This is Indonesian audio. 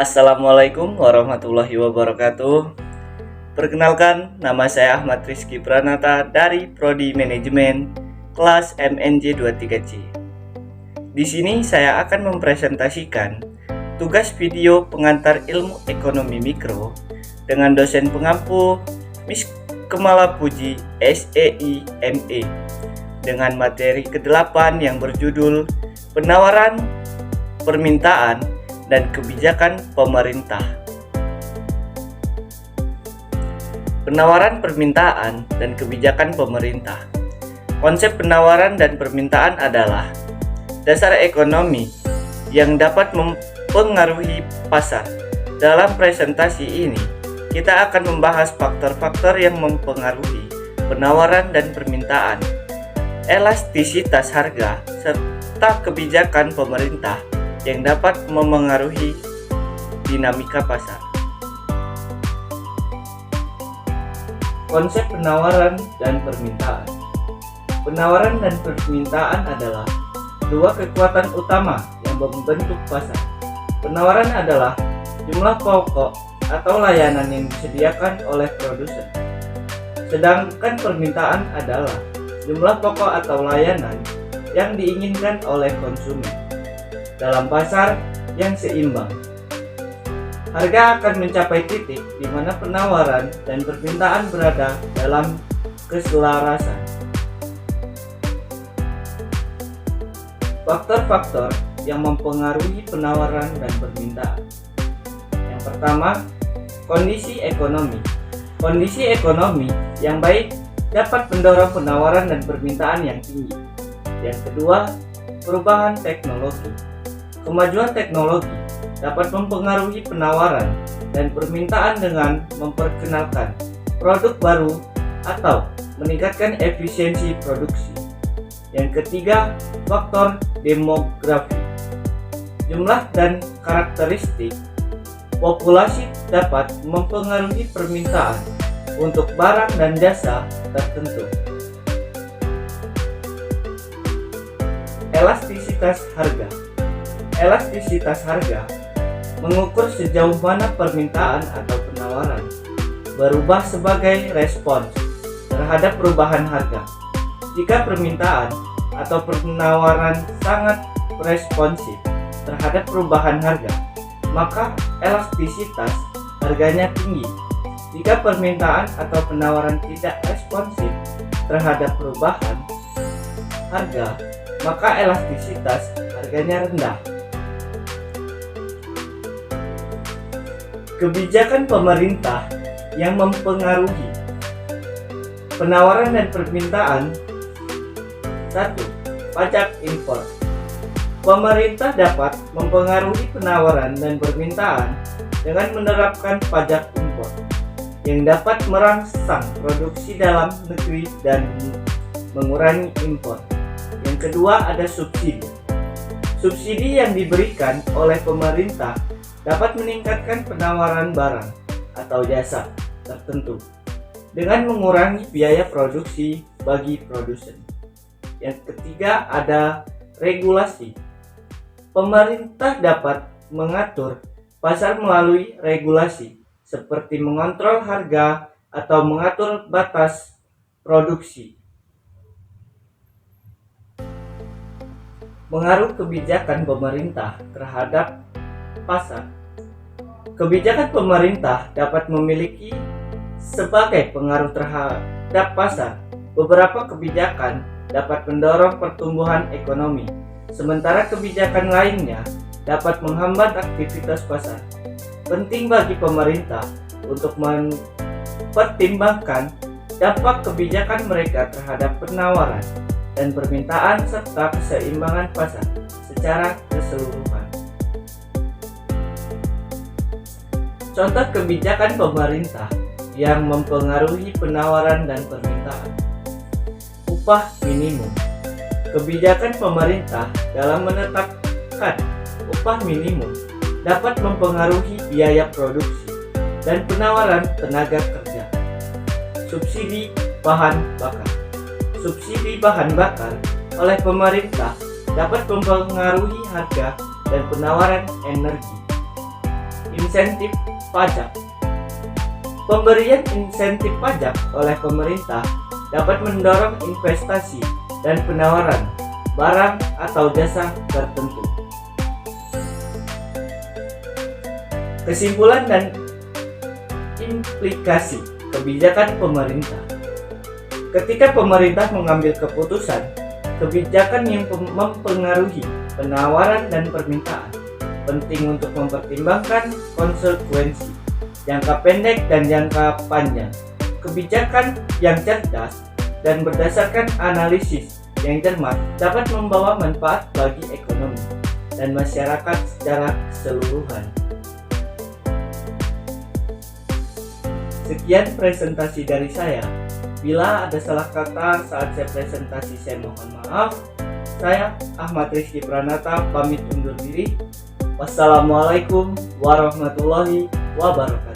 Assalamualaikum warahmatullahi wabarakatuh. Perkenalkan, nama saya Ahmad Rizky Pranata dari Prodi Manajemen kelas MNJ 23C. Di sini saya akan mempresentasikan tugas video pengantar ilmu ekonomi mikro dengan dosen pengampu Miss Kemala Puji SEI ME dengan materi ke-8 yang berjudul Penawaran, Permintaan, dan Kebijakan Pemerintah. Penawaran, permintaan, dan kebijakan pemerintah. Konsep penawaran dan permintaan adalah dasar ekonomi yang dapat mempengaruhi pasar. Dalam presentasi ini, kita akan membahas faktor-faktor yang mempengaruhi penawaran dan permintaan, elastisitas harga, serta kebijakan pemerintah yang dapat memengaruhi dinamika pasar. Konsep penawaran dan permintaan. Penawaran dan permintaan adalah dua kekuatan utama yang membentuk pasar. Penawaran adalah jumlah pokok atau layanan yang disediakan oleh produsen. Sedangkan permintaan adalah jumlah pokok atau layanan yang diinginkan oleh konsumen dalam pasar yang seimbang. Harga akan mencapai titik di mana penawaran dan permintaan berada dalam keselarasan. Faktor-faktor yang mempengaruhi penawaran dan permintaan. Yang pertama, kondisi ekonomi. Kondisi ekonomi yang baik dapat mendorong penawaran dan permintaan yang tinggi. Yang kedua, perubahan teknologi. Kemajuan teknologi dapat mempengaruhi penawaran dan permintaan dengan memperkenalkan produk baru atau meningkatkan efisiensi produksi. Yang ketiga, faktor demografi. Jumlah dan karakteristik populasi dapat mempengaruhi permintaan untuk barang dan jasa tertentu. Elastisitas harga. Elastisitas harga mengukur sejauh mana permintaan atau penawaran berubah sebagai respons terhadap perubahan harga. Jika permintaan atau penawaran sangat responsif terhadap perubahan harga, maka elastisitas harganya tinggi. Jika permintaan atau penawaran tidak responsif terhadap perubahan harga, maka elastisitas harganya rendah. Kebijakan pemerintah yang mempengaruhi penawaran dan permintaan. 1. Pajak impor. Pemerintah dapat mempengaruhi penawaran dan permintaan dengan menerapkan pajak impor yang dapat merangsang produksi dalam negeri dan mengurangi impor. Yang kedua, ada subsidi. Subsidi yang diberikan oleh pemerintah dapat meningkatkan penawaran barang atau jasa tertentu dengan mengurangi biaya produksi bagi produsen. Yang ketiga, ada regulasi. Pemerintah dapat mengatur pasar melalui regulasi seperti mengontrol harga atau mengatur batas produksi. Pengaruh kebijakan pemerintah terhadap pasar. Kebijakan pemerintah dapat memiliki sebagai pengaruh terhadap pasar. Beberapa kebijakan dapat mendorong pertumbuhan ekonomi, sementara kebijakan lainnya dapat menghambat aktivitas pasar. Penting bagi pemerintah untuk mempertimbangkan dampak kebijakan mereka terhadap penawaran dan permintaan serta keseimbangan pasar secara keseluruhan. Contoh kebijakan pemerintah yang mempengaruhi penawaran dan permintaan. Upah minimum. Kebijakan pemerintah dalam menetapkan upah minimum dapat mempengaruhi biaya produksi dan penawaran tenaga kerja. Subsidi bahan bakar. Subsidi bahan bakar oleh pemerintah dapat mempengaruhi harga dan penawaran energi. insentif pajak. Pemberian insentif pajak oleh pemerintah dapat mendorong investasi dan penawaran barang atau jasa tertentu. Kesimpulan dan implikasi kebijakan pemerintah. Ketika pemerintah mengambil keputusan, kebijakan yang mempengaruhi penawaran dan permintaan, penting untuk mempertimbangkan konsekuensi jangka pendek dan jangka panjang. Kebijakan yang cerdas dan berdasarkan analisis yang cermat dapat membawa manfaat bagi ekonomi dan masyarakat secara keseluruhan. Sekian presentasi dari saya. Bila ada salah kata saat saya presentasi, saya mohon maaf. Saya Ahmad Rizky Pranata pamit undur diri. Wassalamualaikum warahmatullahi wabarakatuh.